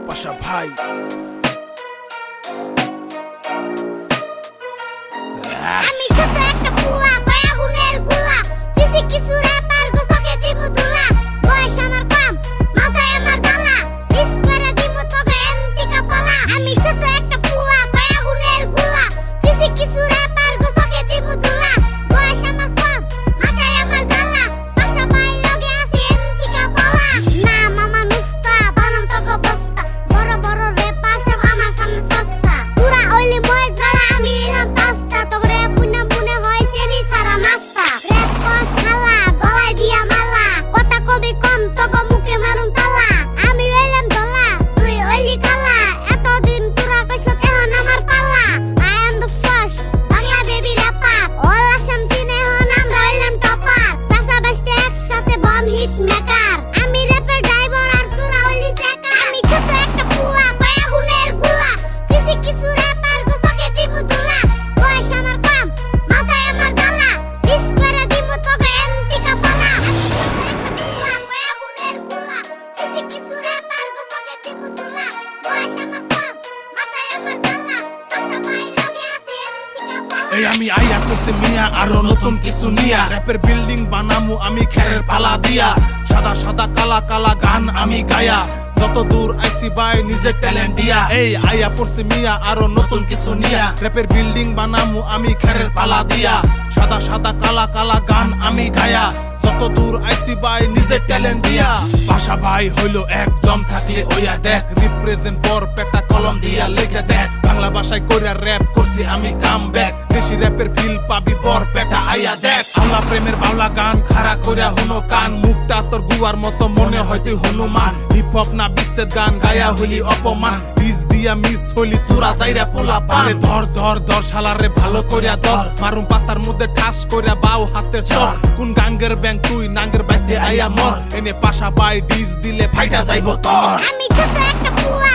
পাশা ভাই আমি ছোট একটা পুয়া পায়া গুনের গুলা কিসি কিছু র্যাপার গোসকে দিমু দুলা বয়স আমার কম মাথায় আমার জ্বালা মিস করে দিমু তোকে এন্টিকা পালা আমি ছোট একটা পুয়া পায়া গুনের গুলা কিসি কিছু র্যাপার গোসকে দিমু দুলা বয়স আমার কম মাথায় আমার জ্বালা পাশা ভাই লগে আছে এন্টিকা পালা না মামা নুস্তা বানাম তোকে বস্তা বড় বড় র্যাপার সব আমার সামনে সস্তা পুরা ওইলি মই ধরা আমি এলাম তাস্তা তোরে পুনা মনে হয় সেনি সারা নাস্তা রেপ কস খালা গলায় দিয়া মালা কথা কবি কম তোকে মুখে মারুম তালা আমি হইলাম দলা তুই হইলি কালা এতদিন তোরা কইছত এখন আমার পালা I am the first Bangla baby rapper all Assam চিনে হন আমরা হইলাম টপার পাশাপাশি একসাথে বম হিট মেকার আমি র্যাপের ড্রাইভার আর তোরা হইলি সেকার আমি ছোট একটা পুয়া পায়া গুনের গুলা কিসি কিছু র্যাপার গোসকে দিমু দুলা বয়স আমার কম মাথায় আমার জ্বালা মিস করে দিমু তোকে এন্টিকা পালা আমি ছোট একটা পুয়া পায়া গুনের গুলা কিসি কিছু র্যাপার গোসকে দিমু দুলা বয়স আমার কম মাথায় আমার জ্বালা পাশা ভাই লগে আছে এন্টিকা পালা এই আমি আইয়া করছি মিয়া আরো নতুন কিছু নিয়া র্যাপের বিল্ডিং বানামু আমি খেরের পালা দিয়া সাদা সাদা কালা কালা গান আমি গায়া যত দূর আইসি বাই নিজের ট্যালেন্ট দিয়া এই আইয়া পড়ছি মিয়া আরো নতুন কিছু নিয়া র্যাপের বিল্ডিং বানামু আমি খেরের পালা দিয়া সাদা সাদা কালা কালা গান আমি গায়া যত দূর আইসি বাই নিজের ট্যালেন্ট দিয়া পাশা ভাই হইলো একদম থাকলে ওইয়া দেখ রিপ্রেজেন্ট বর পেটা কলম দিয়া লিখে দেখ বাংলা ভাষায় কইরা র‍্যাপ করছি আমি কাম ব্যাক দেশি র‍্যাপের ফিল পাবি বর পেটা আইয়া দেখ আল্লাহ প্রেমের বাউলা গান খাড়া কইরা হুনো কান মুখটা তোর গুয়ার মতো মনে হয় তুই হনুমান হিপ হপ না বিচ্ছেদ গান গায়া হইলি অপমান ডিস দিয়া মিস হইলি তোরা যাইরা পোলা পারে ধর ধর ধর শালারে ভালো কইরা ধর মারুম পাছার মধ্যে ঠাস কইরা বাউ হাতের চর কোন গাঙ্গের ব্যাং তুই নাঙ্গের বাইতে আইয়া মর এনে পাশা বাই ডিস দিলে ফাইটা যাইবো তোর আমি ছোট একটা পুয়া